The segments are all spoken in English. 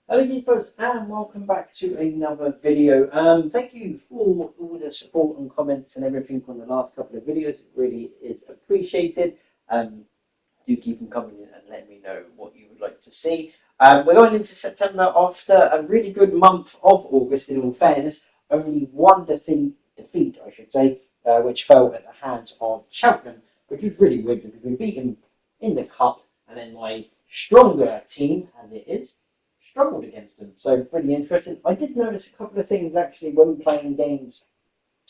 Hello, you folks, and welcome back to another video. Thank you for all the support and comments and everything on the last couple of videos. It really is appreciated. Do keep them coming in and let me know what you would like to see. We're going into September after a really good month of August, in all fairness. Only one defeat, I should say, which fell at the hands of Cheltenham, which was really weird because we beat him in the cup, and then my stronger team, as it is, struggled against them. So pretty interesting. I did notice a couple of things actually when playing games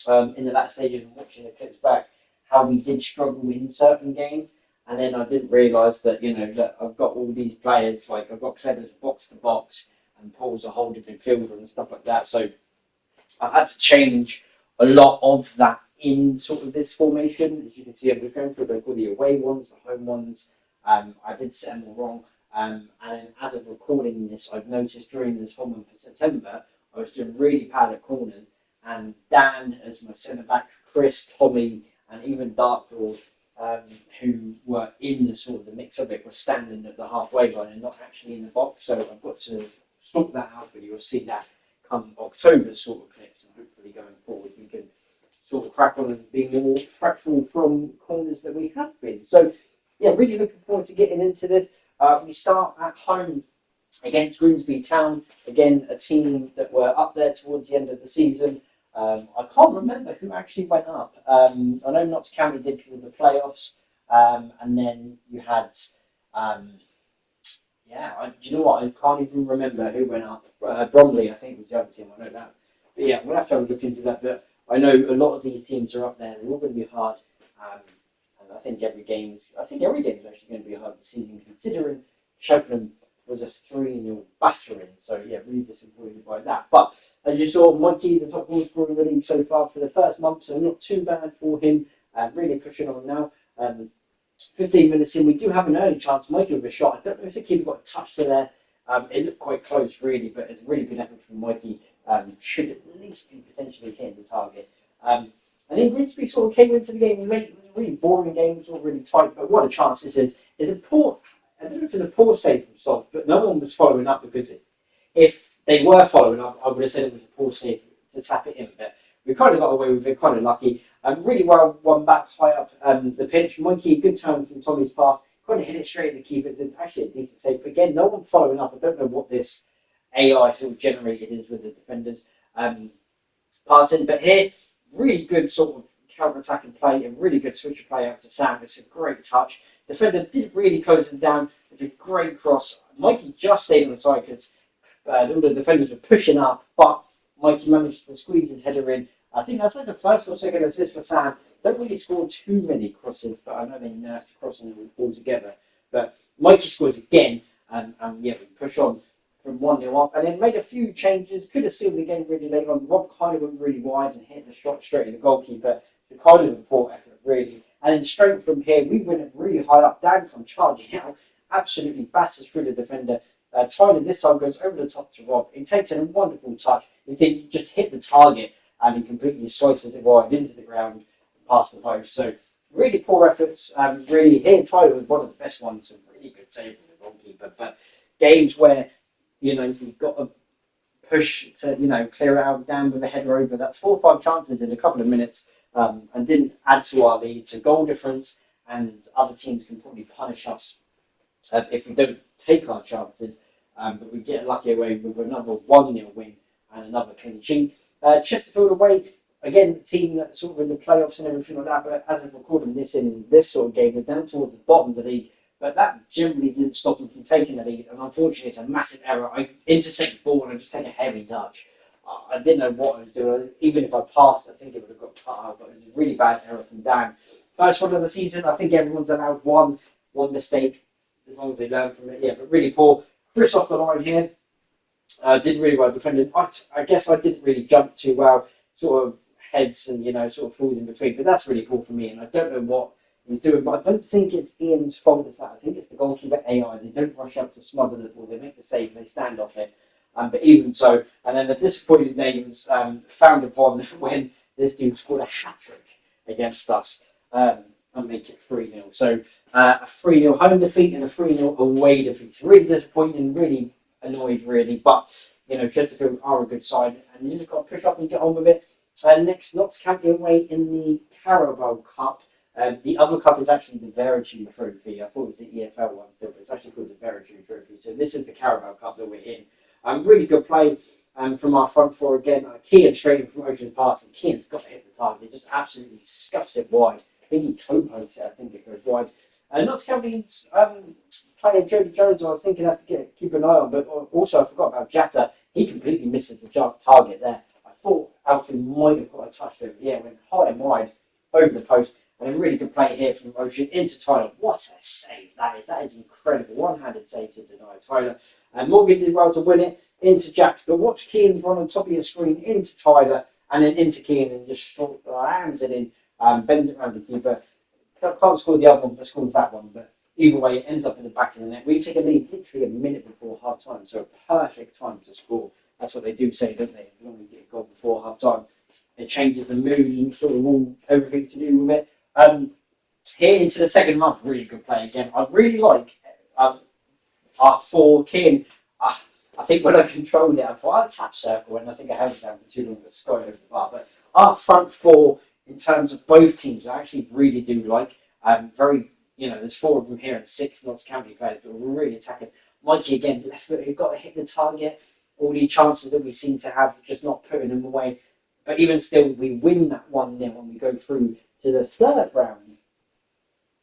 in the latter stages and watching the clips back, how we did struggle in certain games. And then I didn't realise that, that I've got all these players, like I've got Clever's box to box and Paul's a holding midfielder and stuff like that. So I've had to change a lot of that in sort of this formation. As you can see, I'm just going through all the away ones, the home ones. I did set them all wrong. And as of recording this, I've noticed during this whole month of September, I was doing really bad at corners. And Dan, as my centre back, Chris, Tommy, and even Darklaw, who were in the sort of the mix of it, were standing at the halfway line and not actually in the box. So I've got to sort that out, but you'll see that come October sort of clips, and hopefully going forward we can sort of crack on and be more fractional from corners that we have been. So yeah, really looking forward to getting into this. We start at home against Grimsby Town, again a team that were up there towards the end of the season. I can't remember who actually went up. I know Notts County did because of the playoffs, and then you had, do you know what? I can't even remember who went up. Bromley, I think, was the other team. I know that. But yeah, we'll have to have a look into that. But I know a lot of these teams are up there. They're all going to be hard. I think every game is actually going to be hard this season, considering Cheltenham was a 3-0 battering. So yeah, really disappointed by that. But as you saw, Mikey, the top goal scorer in the league so far for the first month, so not too bad for him. Really pushing on now. 15 minutes in, we do have an early chance. Mikey with a shot. I don't know if the keeper got a touch to there. It looked quite close, really, but it's a really good effort from Mikey. Should at least be potentially hitting the target. And then Grimsby sort of came into the game late. It was a really boring game. It was all really tight. But what a chance this is. It's a poor, I don't know if it's a poor save from Soft, but no one was following up, because if they were following up, I would have said it was a poor save to tap it in. But we kind of got away with it, kind of lucky. Really well won back high up the pitch. Mikey, good turn from Tommy's pass. Kind of hit it straight at the keeper. It's actually a decent save. But again, no one following up. I don't know what this AI sort of generated is with the defenders passing. But here, really good sort of counter-attacking play, a really good switch of play out to Sam. It's a great touch. Defender didn't really close him down. It's a great cross. Mikey just stayed on the side because all the defenders were pushing up, but Mikey managed to squeeze his header in. I think that's like the first or second assist for Sam. Don't really score too many crosses, but I know they nerfed crossing them altogether. But Mikey scores again, and yeah, we push on from 1-0 up, and then made a few changes. Could have sealed the game really late on. Rob kind of went really wide and hit the shot straight at the goalkeeper. It's a kind of a poor effort, really. And then straight from here, we win it really high up. Dan comes charging out, absolutely batters through the defender. Tyler this time goes over the top to Rob. He takes a wonderful touch. You think he just hit the target, and he completely slices it wide into the ground and past the post. So really poor efforts. Really, here Tyler was one of the best ones. A really good save from the goalkeeper. But games where you've got to push to, clear it out down with a header over. That's 4 or 5 chances in a couple of minutes, and didn't add to our lead. So goal difference, and other teams can probably punish us if we don't take our chances. But we get lucky away with another 1-0 win and another clean sheet. Chesterfield away, again, the team that's sort of in the playoffs and everything like that. But as of recording this in this sort of game, we're down towards the bottom of the league. But that generally didn't stop him from taking the lead. And unfortunately, it's a massive error. I intercept the ball and I just take a heavy touch. I didn't know what I was doing. Even if I passed, I think it would have got cut out. But it was a really bad error from Dan. First one of the season, I think everyone's allowed one mistake, as long as they learn from it. Yeah, but really poor. Chris off the line here. Did really well defending. I guess I didn't really jump too well. Sort of heads and, sort of falls in between. But that's really poor for me. And I don't know what he's doing, but I don't think it's Ian's fault. It's that. I think it's the goalkeeper AI. They don't rush up to smother the ball. They make the save. They stand off it. But even so, and then the disappointing day was found upon when this dude scored a hat-trick against us and make it 3-0. So a 3-0 home defeat and a 3-0 away defeat. So really disappointing. Really annoyed really. But Chesterfield are a good side, and you just got to push up and get on with it. Next, Notts County away in the Carabao Cup. The other cup is actually the Veritu Trophy. I thought it was the EFL one still, but it's actually called the Veritu Trophy. So this is the Carabao Cup that we're in. Really good play from our front four again. Kean straight from Ocean Pass, and Kean's got to hit the target. He just absolutely scuffs it wide. I think he toe pokes it. I think it goes wide. Notts County's player Jody Jones, I was thinking I have to keep an eye on, but also I forgot about Jatta. He completely misses the target there. I thought Alfie might have got a touch there, but yeah, went high and wide over the post. And a really good play here from Ocean into Tyler. What a save that is. That is incredible. One-handed save to deny Tyler. And Morgan did well to win it into Jax. But watch Kean run on top of your screen into Tyler and then into Kean and just sort of lambs it in, bends it around the keeper. Can't score the other one, but scores that one. But either way, it ends up in the back of the net. We take a lead literally a minute before half-time, so a perfect time to score. That's what they do say, don't they? If you want to get a goal before half-time, it changes the mood and sort of all everything to do with it. Here into the second half, really good play again. I really like for Kean. I think when I controlled it, I thought I'd tap circle, and I think I held it down for too long to score over the bar. But our front four, in terms of both teams, I actually really do like. There's 4 of them here and 6 Notts County players, but we're really attacking. Mikey again, left foot, you've got to hit the target. All these chances that we seem to have, just not putting them away. But even still, we win that 1-0 when we go through to the third round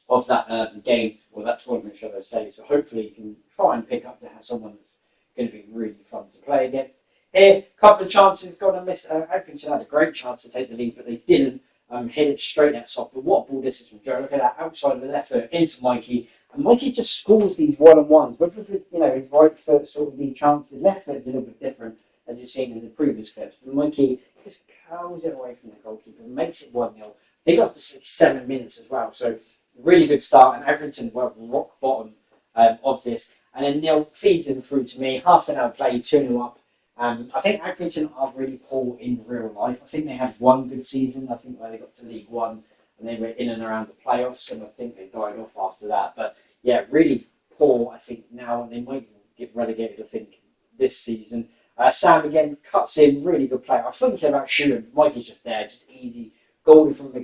of that game, or that tournament, shall I say. So hopefully you can try and pick up to have someone that's going to be really fun to play against. Here, a couple of chances, got to miss. Accrington had a great chance to take the lead, but they didn't. Hit it straight at soft. But what a ball this is from Joe. Look at that, outside of the left foot into Mikey. And Mikey just scores these one-on-ones. Whether it's with, his right foot sort of the chances, left foot is a little bit different, as you've seen in the previous clips. But Mikey just curls it away from the goalkeeper, makes it 1-0. I think after 6-7 minutes as well. So really good start, and Accrington were rock bottom of this. And then Neil feeds him through to me. Half an hour play, 2-0 up. I think Accrington are really poor in real life. I think they had one good season. I think where they got to League One and they were in and around the playoffs, and I think they died off after that. But yeah, really poor, I think, now, and they might get relegated, I think, this season. Sam again cuts in, really good play. I was thinking about shooting. Mikey's just there, just easy. Goal different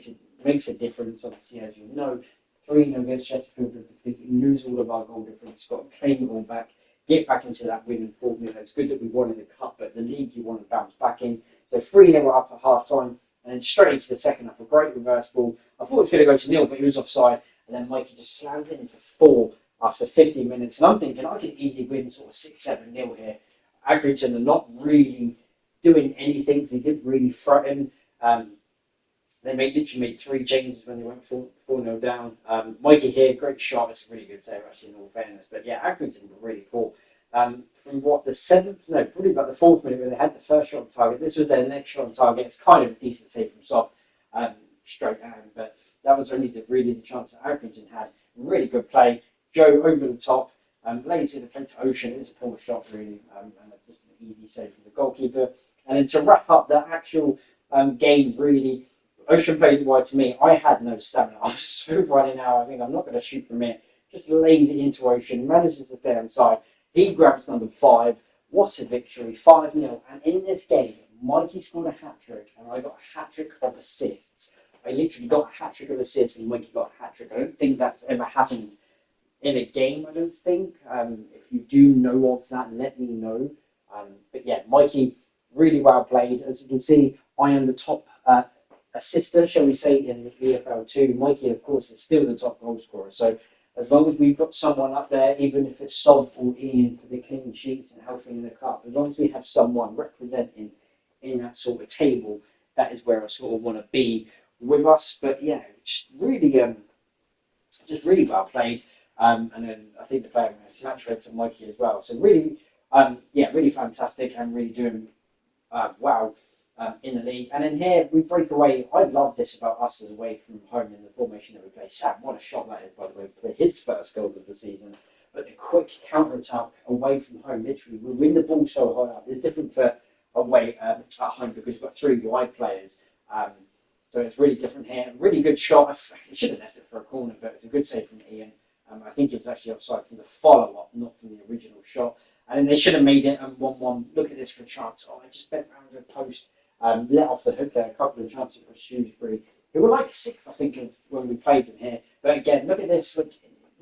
makes a difference, obviously, as you know. 3-0 against Chesterfield, we lose all of our goal difference, got to claim it all back, get back into that winning formula. It's good that we won in the cup, but the league you want to bounce back in. So 3-0 up at half time, and then straight into the second half, a great reverse ball. I thought it was going to go to nil, but he was offside, and then Mikey just slams it in for 4 after 15 minutes. And I'm thinking I could easily win sort of 6-7-0 here. Accrington are not really doing anything. They didn't really threaten. They literally made 3 changes when they went 4-0 down. Mikey here, great shot. It's a really good save, actually, in all fairness. But yeah, Accrington were really poor. From what, probably about the 4th minute when they had the first shot on target. This was their next shot on target. It's kind of a decent save from Soft, straight down. But that was only the chance that Accrington had. Really good play. Joe over the top. Lays it play to Ocean. It's a poor shot, really. And just an easy save from the goalkeeper. And then to wrap up the actual game, really, Ocean played wide to me. I had no stamina. I was so running out. I think I'm not going to shoot from here. Just lays it into Ocean. Manages to stay on side. He grabs number 5. What a victory. 5-0. And in this game, Mikey scored a hat-trick. And I got a hat-trick of assists. I literally got a hat-trick of assists and Mikey got a hat-trick. I don't think that's ever happened in a game, I don't think. If you do know of that, let me know. But yeah, Mikey, really well played. As you can see, I am the top assister, shall we say, in the VFL2. Mikey, of course, is still the top goal scorer. So as long as we've got someone up there, even if it's Sov or Ian for the clean sheets and helping in the cup, as long as we have someone representing in that sort of table, that is where I sort of want to be with us. But yeah, just really well played. And then I think the player was match read to Mikey as well. So really, really fantastic and really doing well in the league. And then here we break away. I love this about us as away from home in the formation that we play. Sam, what a shot that is, by the way, for his first goal of the season. But the quick counter-attack away from home, literally, we win the ball so high up. It's different for away at home because we've got 3 wide players. So it's really different here. Really good shot. He should have left it for a corner, but it's a good save from Ian. I think it was actually offside from the follow-up, not from the original shot. And then they should have made it and 1-1. Look at this for a chance. Oh, I just bent round the post, let off the hook there. A couple of chances for Shrewsbury. It was like sixth, I think, of when we played them here. But again, look at this. Look,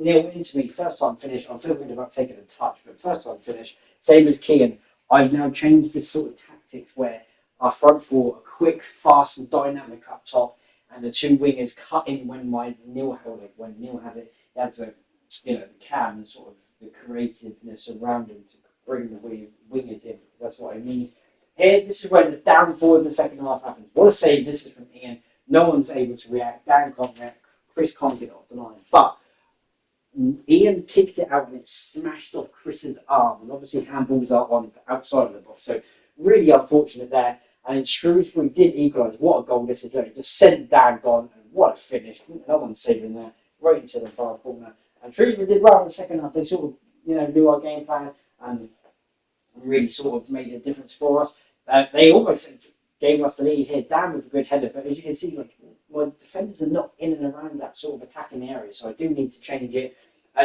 0 into me, first time finish. I'm feeling about taking a touch, but first time finish. Same as Kean. I've now changed this sort of tactics where our front four are quick, fast, and dynamic up top, and the two wingers cut in when Neil held it. When Neil has it, he has the cam and sort of the creativeness around him to bring the wingers in. Because that's what I mean. Here, this is where the downfall in the second half happens. What a save this is from Ian. No one's able to react. Dan can't react. Chris can't get it off the line. But Ian kicked it out and it smashed off Chris's arm. And obviously handballs are on the outside of the box. So really unfortunate there. And Shrewsbury did equalise. What a goal this is. It just sent Dan gone. And what a finish. No one's saving there. Right into the far corner. And Shrewsbury did well in the second half. They sort of, knew our game plan and really sort of made a difference for us. They almost gave us the lead here. Dan with a good header. But as you can see, my defenders are not in and around that sort of attacking area. So I do need to change it.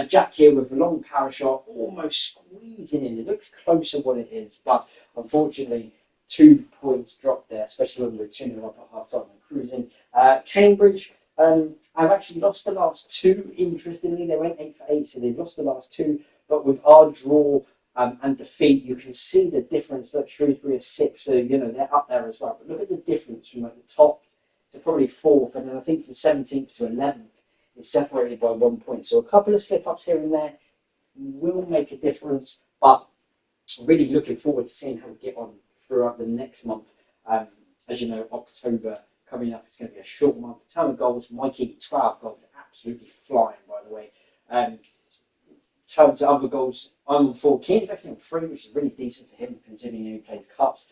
Jack here with a long power shot, almost squeezing in. It looks closer what it is, but unfortunately, 2 points dropped there, especially when we were 2-0 up at half time and cruising. Cambridge have actually lost the last two, interestingly. They went 8 for 8, so they've lost the last two, but with our draw and defeat, you can see the difference. Look, Shrewsbury is 6th, so they're up there as well. But look at the difference from the top to probably 4th, and then I think from 17th to 11th. Is separated by 1 point. So a couple of slip-ups here and there will make a difference, but really looking forward to seeing how we get on throughout the next month. As you know, October coming up, it's going to be a short month. Ton of goals, Mikey, 12 goals, absolutely flying, by the way. In terms of other goals, I'm on 4. Keane's actually on 3, which is really decent for him, considering he plays cups.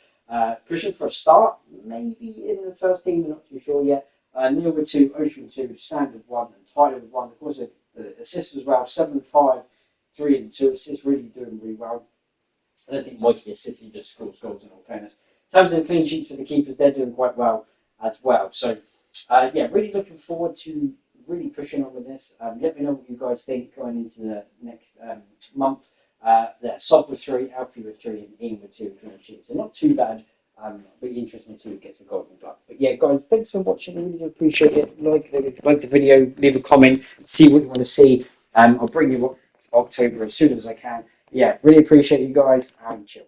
Pushing for a start, maybe in the first team, we're not too sure yet. Neil with 2, Ocean with 2, Sam with 1, and Tyler with 1. Of course, the assists as well, 7, 5, 3, and 2 assists, really doing really well. I don't think Mikey assists, he just scores goals in all fairness. In terms of the clean sheets for the keepers, they're doing quite well as well. So, really looking forward to really pushing on with this. Let me know what you guys think going into the next month. Sob with 3, Alfie with 3, and Ian with 2 clean sheets. So not too bad. Really interesting to see who gets a golden glove. But yeah, guys, thanks for watching. I really do appreciate it. Like the video, leave a comment, see what you want to see. I'll bring you October as soon as I can. Yeah, really appreciate you guys and chill.